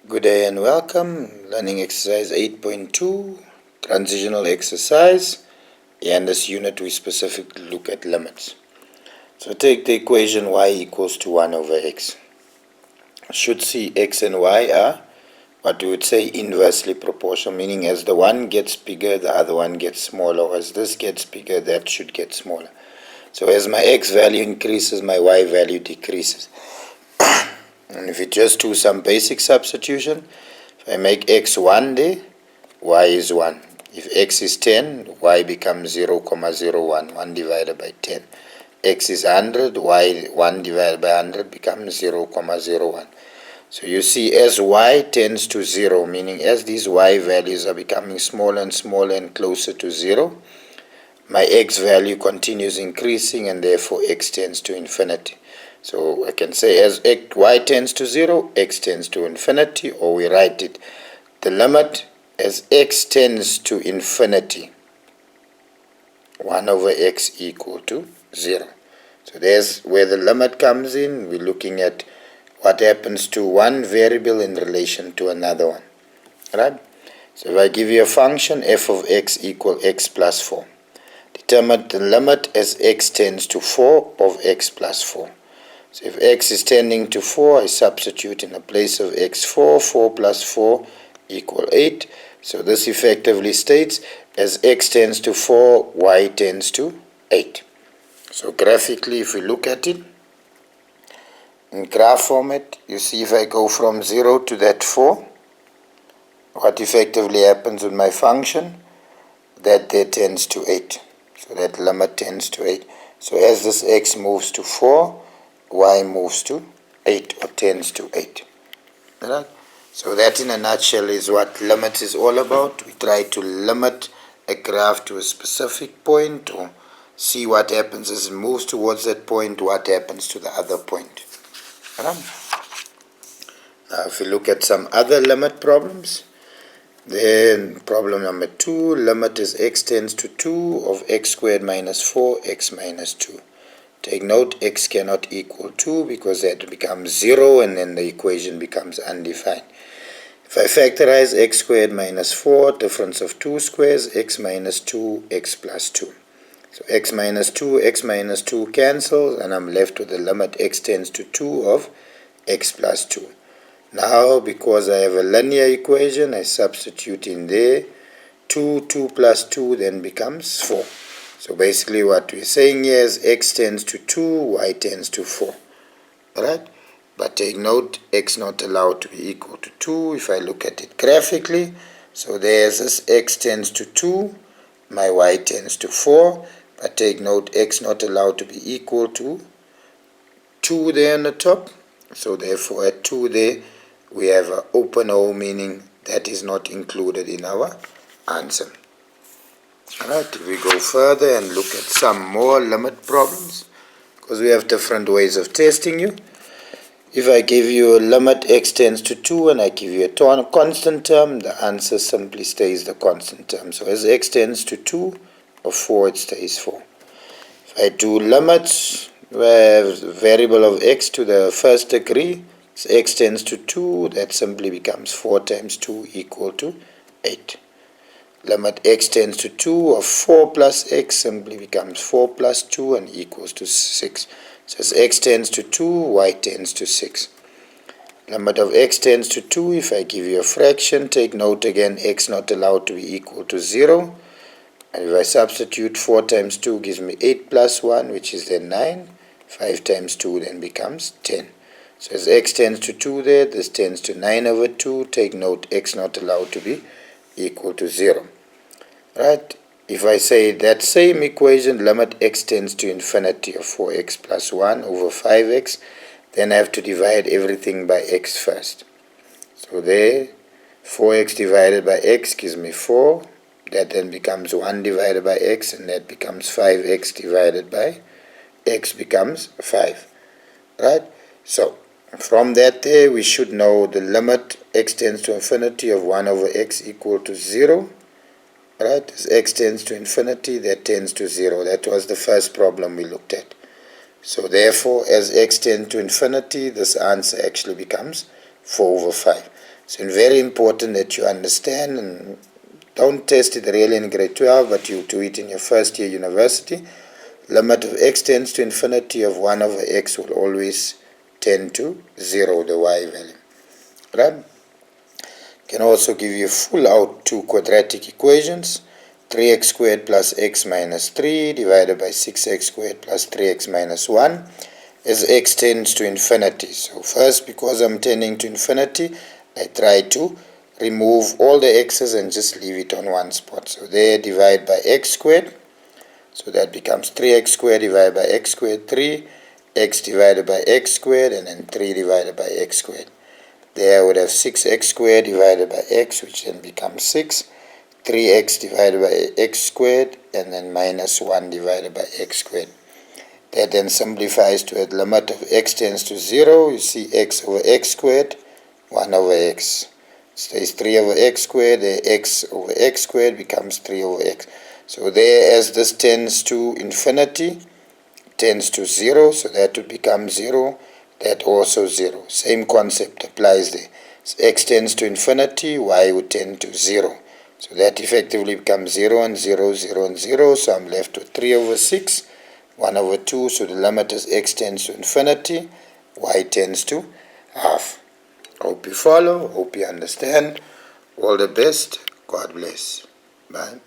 Good day and welcome. Learning exercise 8.2, transitional exercise. In this unit we specifically look at limits. So take the equation y equals to 1 over x. I should see x and y are what we would say inversely proportional, meaning as the one gets bigger, the other one gets smaller, or as this gets bigger, that should get smaller. So as my x value increases, my y value decreases. And if you just do some basic substitution, if I make x 1 there, y is 1. If x is 10, y becomes 0,01, 1 divided by 10. X is 100, y 1 divided by 100 becomes 0,01. So you see as y tends to 0, meaning as these y values are becoming smaller and smaller and closer to 0, my x value continues increasing and therefore x tends to infinity. So I can say as y tends to 0, x tends to infinity, or we write it, the limit as x tends to infinity, 1 over x equal to 0. So there's where the limit comes in. We're looking at what happens to one variable in relation to another one. Right? So if I give you a function f of x equal x plus 4, determine the limit as x tends to 4 of x plus 4. So if x is tending to 4, I substitute in the place of x 4, 4 plus 4 equal 8. So this effectively states as x tends to 4, y tends to 8. So graphically, if we look at it, in graph format, you see if I go from 0 to that 4, what effectively happens with my function, that there tends to 8. So that limit tends to 8. So as this x moves to 4, y moves to 8 or tends to 8. Right? So that in a nutshell is what limits is all about. We try to limit a graph to a specific point, or see what happens as it moves towards that point, what happens to the other point. Right? Now if we look at some other limit problems, then problem number 2, limit is x tends to 2 of x squared minus 4x minus 2. Take note, x cannot equal 2 because that becomes 0 and then the equation becomes undefined. If I factorize x squared minus 4, difference of 2 squares, x minus 2, x plus 2. So x minus 2 cancels, and I'm left with the limit x tends to 2 of x plus 2. Now, because I have a linear equation, I substitute in there 2 plus 2 then becomes 4. So basically what we're saying here is x tends to 2, y tends to 4. Alright? But take note, x not allowed to be equal to 2 if I look at it graphically. So there's this x tends to 2, my y tends to 4. But take note, x not allowed to be equal to 2 there on the top. So therefore at 2 there, we have an open O, meaning that is not included in our answer. Alright, if we go further and look at some more limit problems, because we have different ways of testing you. If I give you a limit x tends to 2 and I give you a constant term, the answer simply stays the constant term. So as x tends to 2 or 4, it stays 4. If I do limits where variable of x to the first degree, so x tends to 2, that simply becomes 4 times 2 equal to 8. Limit x tends to 2 of 4 plus x simply becomes 4 plus 2 and equals to 6. So as x tends to 2, y tends to 6. Limit of x tends to 2, if I give you a fraction, take note again, x not allowed to be equal to 0. And if I substitute 4 times 2 gives me 8 plus 1, which is then 9. 5 times 2 then becomes 10. So as x tends to 2 there, this tends to 9 over 2. Take note, x not allowed to be equal to 0. Right? If I say that same equation, limit x tends to infinity of 4x plus 1 over 5x, then I have to divide everything by x first. So there, 4x divided by x gives me 4. That then becomes 1 divided by x, and that becomes 5x divided by x becomes 5. Right? So from that there, we should know the limit x tends to infinity of 1 over x equal to 0. Right? As x tends to infinity, that tends to 0. That was the first problem we looked at. So therefore, as x tends to infinity, this answer actually becomes 4 over 5. So it's very important that you understand, and don't test it really in grade 12, but you do it in your first year university. Limit of x tends to infinity of 1 over x will always tend to 0, the y value. Right? Can also give you full out two quadratic equations. 3x squared plus x minus 3 divided by 6x squared plus 3x minus 1 as x tends to infinity. So first, because I'm tending to infinity, I try to remove all the x's and just leave it on one spot. So there, divide by x squared. So that becomes 3x squared divided by x squared, 3, x divided by x squared, and then 3 divided by x squared. There I would have 6x squared divided by x, which then becomes 6, 3x divided by x squared, and then minus 1 divided by x squared. That then simplifies to a limit of x tends to 0. You see x over x squared, 1 over x. Stays 3 over x squared, the x over x squared becomes 3 over x. So there, as this tends to infinity, tends to 0, so that would become 0, that also 0. Same concept applies there. So x tends to infinity, y would tend to 0. So that effectively becomes 0 and 0, 0 and 0, so I'm left with 3 over 6, 1 over 2, so the limit is x tends to infinity, y tends to half. Hope you follow, hope you understand. All the best. God bless. Bye.